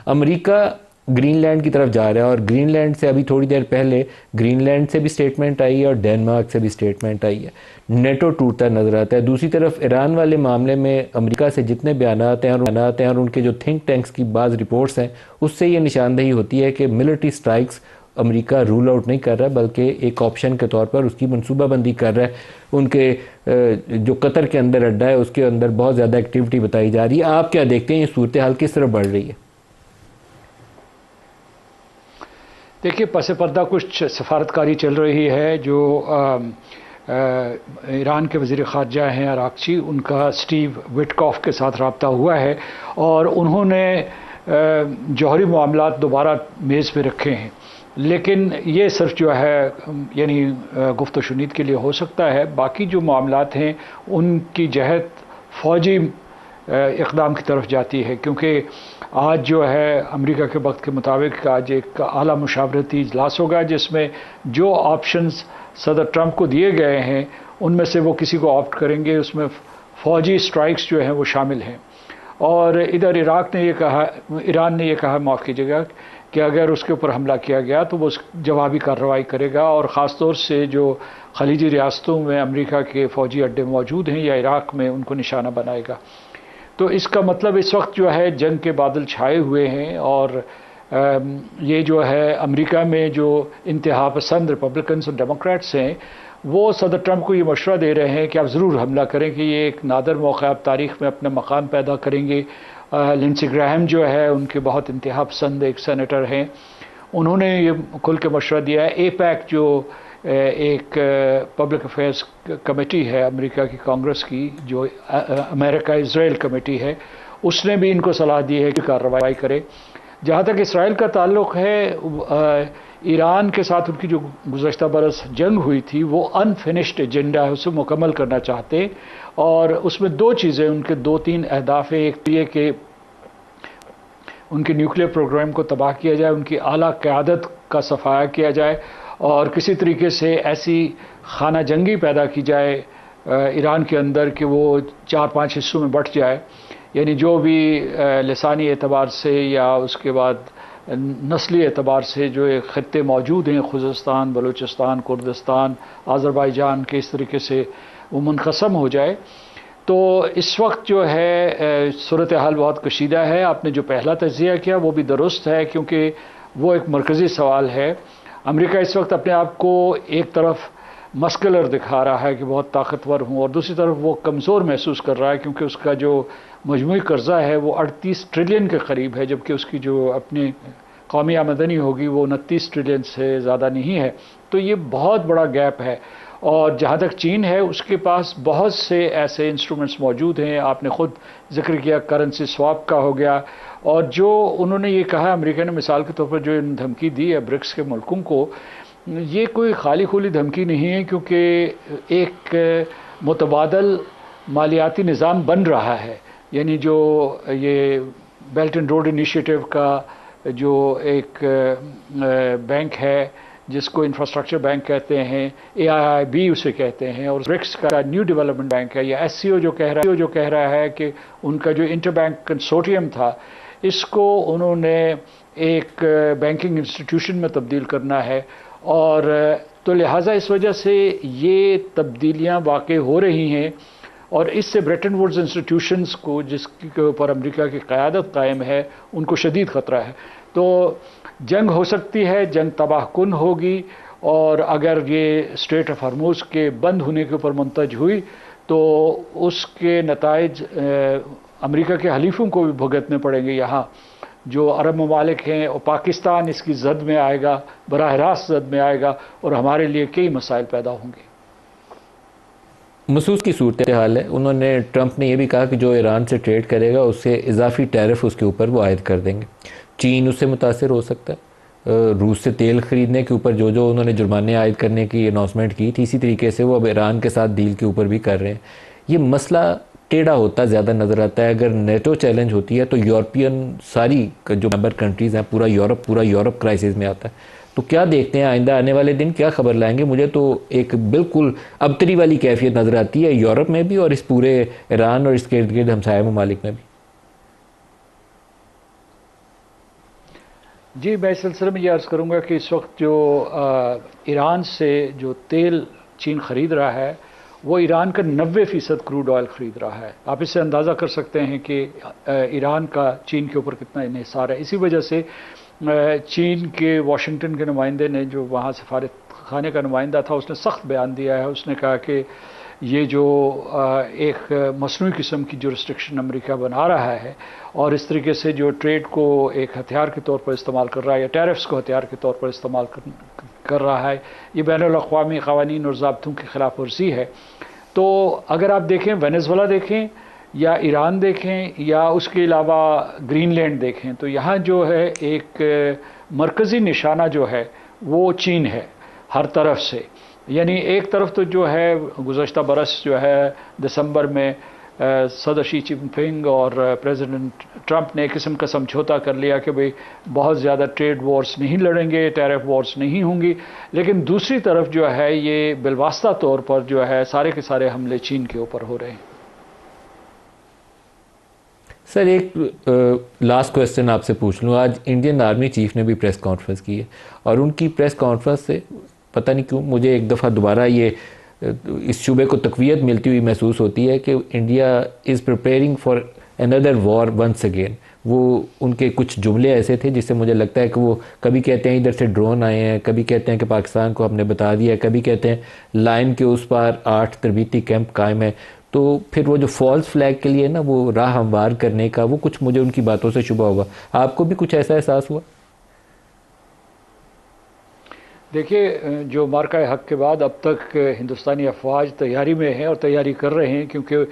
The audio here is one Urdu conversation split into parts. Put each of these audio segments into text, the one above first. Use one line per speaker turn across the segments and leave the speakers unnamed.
امریکہ گرین لینڈ کی طرف جا رہا ہے، اور گرین لینڈ سے ابھی تھوڑی دیر پہلے گرین لینڈ سے بھی سٹیٹمنٹ آئی ہے اور ڈینمارک سے بھی سٹیٹمنٹ آئی ہے، نیٹو ٹوٹتا نظر آتا ہے۔ دوسری طرف ایران والے معاملے میں امریکہ سے جتنے بیانات ہیں اور ان کے جو تھنک ٹینکس کی بعض رپورٹس ہیں، اس سے یہ نشاندہی ہوتی ہے کہ ملٹری سٹرائکس امریکہ رول آؤٹ نہیں کر رہا، بلکہ ایک آپشن کے طور پر اس کی منصوبہ بندی کر رہا ہے۔ ان کے جو قطر کے اندر اڈا ہے اس کے اندر بہت زیادہ ایکٹیویٹی بتائی جا رہی ہے۔ آپ کیا دیکھتے ہیں، یہ صورتحال کس طرف بڑھ رہی ہے؟
دیکھیے، پس پردہ کچھ سفارتکاری چل رہی ہے۔ جو ایران کے وزیر خارجہ ہیں عراقچی، ان کا سٹیو وٹکاف کے ساتھ رابطہ ہوا ہے اور انہوں نے جوہری معاملات دوبارہ میز پہ رکھے ہیں، لیکن یہ صرف جو ہے یعنی گفت و شنید کے لیے ہو سکتا ہے۔ باقی جو معاملات ہیں ان کی جہت فوجی اقدام کی طرف جاتی ہے، کیونکہ آج جو ہے امریکہ کے وقت کے مطابق آج ایک اعلیٰ مشاورتی اجلاس ہوگا جس میں جو آپشنز صدر ٹرمپ کو دیے گئے ہیں ان میں سے وہ کسی کو آپٹ کریں گے۔ اس میں فوجی سٹرائکس جو ہیں وہ شامل ہیں، اور ادھر ایران نے یہ کہا معاف کیجیے گا کہ اگر اس کے اوپر حملہ کیا گیا تو وہ جوابی کارروائی کرے گا، اور خاص طور سے جو خلیجی ریاستوں میں امریکہ کے فوجی اڈے موجود ہیں یا عراق میں ان کو نشانہ بنائے گا۔ تو اس کا مطلب اس وقت جو ہے جنگ کے بادل چھائے ہوئے ہیں، اور یہ جو ہے امریکہ میں جو انتہا پسند ریپبلکنز اور ڈیموکریٹس ہیں وہ صدر ٹرمپ کو یہ مشورہ دے رہے ہیں کہ آپ ضرور حملہ کریں، کہ یہ ایک نادر موقع آپ تاریخ میں اپنا مقام پیدا کریں گے۔ لنسی گراہم جو ہے ان کے بہت انتہا پسند ایک سینیٹر ہیں، انہوں نے یہ کھل کے مشورہ دیا ہے۔ اے پیک جو ایک پبلک افیئرس کمیٹی ہے امریکہ کی کانگریس کی، جو امریکہ اسرائیل کمیٹی ہے، اس نے بھی ان کو صلاح دی ہے کہ کارروائی کرے۔ جہاں تک اسرائیل کا تعلق ہے، ایران کے ساتھ ان کی جو گزشتہ برس جنگ ہوئی تھی وہ انفینشڈ ایجنڈا ہے، اسے مکمل کرنا چاہتے ہیں، اور اس میں دو چیزیں، ان کے دو تین اہداف ہیں۔ ایک تو یہ کہ ان کے نیوکلیر پروگرام کو تباہ کیا جائے، ان کی اعلیٰ قیادت کا صفایا کیا جائے، اور کسی طریقے سے ایسی خانہ جنگی پیدا کی جائے ایران کے اندر کہ وہ 4-5 حصوں میں بٹ جائے، یعنی جو بھی لسانی اعتبار سے یا اس کے بعد نسلی اعتبار سے جو خطے موجود ہیں، خوزستان، بلوچستان، کردستان، آذربائیجان کے، اس طریقے سے وہ منقسم ہو جائے۔ تو اس وقت جو ہے صورتحال بہت کشیدہ ہے۔ آپ نے جو پہلا تجزیہ کیا وہ بھی درست ہے، کیونکہ وہ ایک مرکزی سوال ہے۔ امریکہ اس وقت اپنے آپ کو ایک طرف مسکولر دکھا رہا ہے کہ بہت طاقتور ہوں، اور دوسری طرف وہ کمزور محسوس کر رہا ہے کیونکہ اس کا جو مجموعی قرضہ ہے وہ 38 ٹریلین کے قریب ہے، جبکہ اس کی جو اپنی قومی آمدنی ہوگی وہ 29 ٹریلین سے زیادہ نہیں ہے۔ تو یہ بہت بڑا گیپ ہے، اور جہاں تک چین ہے اس کے پاس بہت سے ایسے انسٹرومنٹس موجود ہیں۔ آپ نے خود ذکر کیا کرنسی سواپ کا ہو گیا، اور جو انہوں نے یہ کہا امریکہ نے مثال کے طور پر جو دھمکی دی ہے برکس کے ملکوں کو، یہ کوئی خالی کھلی دھمکی نہیں ہے، کیونکہ ایک متبادل مالیاتی نظام بن رہا ہے۔ یعنی جو یہ بیلٹ اینڈ روڈ انیشیٹو کا جو ایک بینک ہے جس کو انفراسٹرکچر بینک کہتے ہیں، AIIB اسے کہتے ہیں، اور برکس کا نیو ڈیولپمنٹ بینک ہے، یا SCO جو کہہ رہا ہے کہ ان کا جو انٹر بینک کنسورٹیم تھا اس کو انہوں نے ایک بینکنگ انسٹیٹیوشن میں تبدیل کرنا ہے، اور تو لہٰذا اس وجہ سے یہ تبدیلیاں واقع ہو رہی ہیں، اور اس سے برٹن ووڈز انسٹیٹیوشنز کو جس کے اوپر امریکہ کی قیادت قائم ہے ان کو شدید خطرہ ہے۔ تو جنگ ہو سکتی ہے، جنگ تباہ کن ہوگی، اور اگر یہ اسٹریٹ آف ہرموز کے بند ہونے کے اوپر منتج ہوئی تو اس کے نتائج امریکہ کے حلیفوں کو بھی بھگتنے پڑیں گے۔ یہاں جو عرب ممالک ہیں، اور پاکستان اس کی زد میں آئے گا، براہ راست زد میں آئے گا، اور ہمارے لیے کئی مسائل پیدا ہوں گے۔
محسوس کی صورتحال ہے۔ انہوں نے ٹرمپ نے یہ بھی کہا کہ جو ایران سے ٹریڈ کرے گا اس سے اضافی ٹیرف اس کے اوپر وہ عائد کر دیں گے۔ چین اس سے متاثر ہو سکتا ہے، روس سے تیل خریدنے کے اوپر جو انہوں نے جرمانے عائد کرنے کی اناؤنسمنٹ کی تھی، اسی طریقے سے وہ اب ایران کے ساتھ ڈیل کے اوپر بھی کر رہے ہیں۔ یہ مسئلہ ٹیڑھا ہوتا زیادہ نظر آتا ہے۔ اگر نیٹو چیلنج ہوتی ہے تو یورپین ساری جو ممبر کنٹریز ہیں، پورا یورپ کرائسس میں آتا ہے۔ تو کیا دیکھتے ہیں آئندہ آنے والے دن کیا خبر لائیں گے؟ مجھے تو ایک بالکل ابتری والی کیفیت نظر آتی ہے یورپ میں بھی، اور اس پورے ایران اور اس کے ارد گرد ہمسایہ ممالک میں بھی۔
جی میں اس سلسلے میں یہ عرض کروں گا کہ اس وقت جو ایران سے جو تیل چین خرید رہا ہے وہ ایران کا 90% کروڈ آئل خرید رہا ہے. آپ اس سے اندازہ کر سکتے ہیں کہ ایران کا چین کے اوپر کتنا انحصار ہے. اسی وجہ سے چین کے واشنگٹن کے نمائندے نے، جو وہاں سفارت خانے کا نمائندہ تھا، اس نے سخت بیان دیا ہے. اس نے کہا کہ یہ جو ایک مصنوعی قسم کی جو ریسٹرکشن امریکہ بنا رہا ہے اور اس طریقے سے جو ٹریڈ کو ایک ہتھیار کے طور پر استعمال کر رہا ہے یا ٹیرفز کو ہتھیار کے طور پر استعمال کر رہا ہے، یہ بین الاقوامی قوانین اور ضابطوں کی خلاف ورزی ہے. تو اگر آپ دیکھیں وینزویلا دیکھیں یا ایران دیکھیں یا اس کے علاوہ گرین لینڈ دیکھیں، تو یہاں جو ہے ایک مرکزی نشانہ جو ہے وہ چین ہے ہر طرف سے. یعنی ایک طرف تو جو ہے گزشتہ برس جو ہے دسمبر میں صدر شی جن پنگ اور پریزیڈنٹ ٹرمپ نے ایک قسم کا سمجھوتا کر لیا کہ بھئی بہت زیادہ ٹریڈ وارز نہیں لڑیں گے، ٹیرف وارز نہیں ہوں گی. لیکن دوسری طرف جو ہے یہ بالواسطہ طور پر جو ہے سارے کے سارے حملے چین کے اوپر ہو رہے ہیں.
سر ایک لاسٹ کویسچن آپ سے پوچھ لوں. آج انڈین آرمی چیف نے بھی پریس کانفرنس کی ہے اور ان کی پریس کانفرنس سے پتہ نہیں کیوں مجھے ایک دفعہ دوبارہ یہ اس شعبے کو تقویت ملتی ہوئی محسوس ہوتی ہے کہ India is preparing for another war once again. وہ ان کے کچھ جملے ایسے تھے جس سے مجھے لگتا ہے کہ وہ کبھی کہتے ہیں ادھر سے ڈرون آئے ہیں، کبھی کہتے ہیں کہ پاکستان کو ہم نے بتا دیا ہے، کبھی کہتے ہیں لائن کے اس پار 8 تربیتی کیمپ قائم ہے. تو پھر وہ جو فالس فلیگ کے لیے نا وہ راہ ہموار کرنے کا وہ کچھ مجھے ان کی باتوں سے شبہ ہوا. آپ کو بھی کچھ ایسا احساس ہوا؟
دیکھیے جو مارکہ حق کے بعد اب تک ہندوستانی افواج تیاری میں ہیں اور تیاری کر رہے ہیں، کیونکہ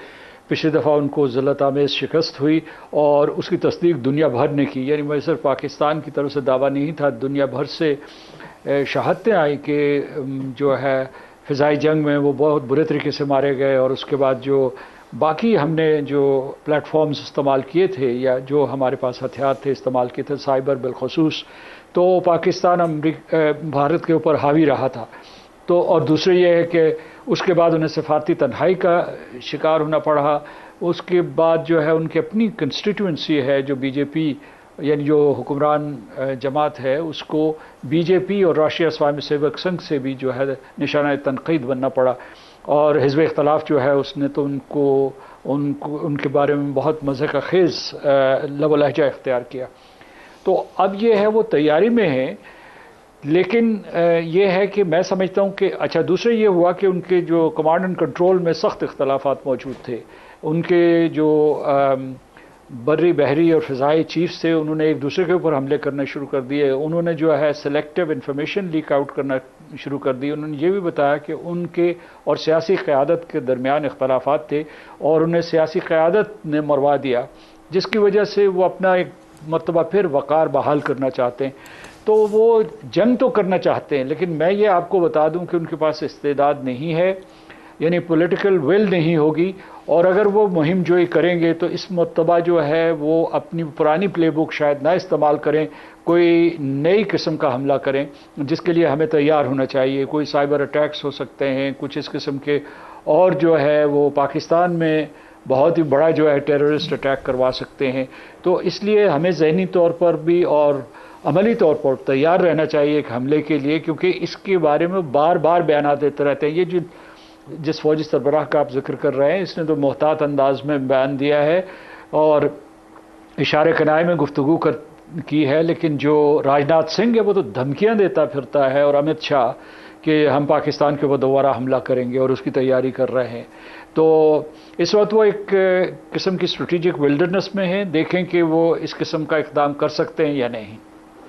پچھلی دفعہ ان کو ذلت آمیز شکست ہوئی اور اس کی تصدیق دنیا بھر نے کی. یعنی میں صرف پاکستان کی طرف سے دعویٰ نہیں تھا، دنیا بھر سے شہادتیں آئیں کہ جو ہے فضائی جنگ میں وہ بہت برے طریقے سے مارے گئے. اور اس کے بعد جو باقی ہم نے جو پلیٹ فارمز استعمال کیے تھے یا جو ہمارے پاس ہتھیار تھے استعمال کیے تھے سائبر بالخصوص، تو پاکستان بھارت کے اوپر حاوی رہا تھا. تو اور دوسرے یہ ہے کہ اس کے بعد انہیں سفارتی تنہائی کا شکار ہونا پڑا. اس کے بعد جو ہے ان کی اپنی کنسٹیٹوئنسی ہے جو بی جے پی یعنی جو حکمران جماعت ہے اس کو بی جے پی اور راشٹریہ سوامی سیوک سنگھ سے بھی جو ہے نشانہ تنقید بننا پڑا. اور حزب اختلاف جو ہے اس نے تو ان کے بارے میں بہت مضحکہ خیز لب و لہجہ اختیار کیا. تو اب یہ ہے وہ تیاری میں ہے. لیکن یہ ہے کہ میں سمجھتا ہوں کہ اچھا دوسرے یہ ہوا کہ ان کے جو کمانڈ اینڈ کنٹرول میں سخت اختلافات موجود تھے. ان کے جو بری بحری اور فضائی چیفز تھے انہوں نے ایک دوسرے کے اوپر حملے کرنا شروع کر دیے. انہوں نے جو ہے سلیکٹیو انفارمیشن لیک آؤٹ کرنا شروع کر دی. انہوں نے یہ بھی بتایا کہ ان کے اور سیاسی قیادت کے درمیان اختلافات تھے اور انہیں سیاسی قیادت نے مروا دیا، جس کی وجہ سے وہ اپنا ایک مرتبہ پھر وقار بحال کرنا چاہتے ہیں. تو وہ جنگ تو کرنا چاہتے ہیں، لیکن میں یہ آپ کو بتا دوں کہ ان کے پاس استعداد نہیں ہے، یعنی پولیٹیکل ول نہیں ہوگی. اور اگر وہ مہم جوئی کریں گے تو اس مرتبہ جو ہے وہ اپنی پرانی پلے بک شاید نہ استعمال کریں، کوئی نئی قسم کا حملہ کریں جس کے لیے ہمیں تیار ہونا چاہیے. کوئی سائبر اٹیکس ہو سکتے ہیں، کچھ اس قسم کے، اور جو ہے وہ پاکستان میں بہت ہی بڑا جو ہے ٹیررسٹ اٹیک کروا سکتے ہیں. تو اس لیے ہمیں ذہنی طور پر بھی اور عملی طور پر تیار رہنا چاہیے ایک حملے کے لیے، کیونکہ اس کے بارے میں بار بار بیانات دیتے رہتے ہیں. یہ جس فوجی سربراہ کا آپ ذکر کر رہے ہیں اس نے تو محتاط انداز میں بیان دیا ہے اور اشارے کنائے میں گفتگو کی ہے، لیکن جو راجناتھ سنگھ ہے وہ تو دھمکیاں دیتا پھرتا ہے، اور امت شاہ کہ ہم پاکستان کے اوپر دوبارہ حملہ کریں گے اور اس کی تیاری کر رہے ہیں. تو اس وقت وہ ایک قسم کی اسٹریٹجک ولڈرنس میں ہیں. دیکھیں کہ وہ اس قسم کا اقدام کر سکتے ہیں یا نہیں.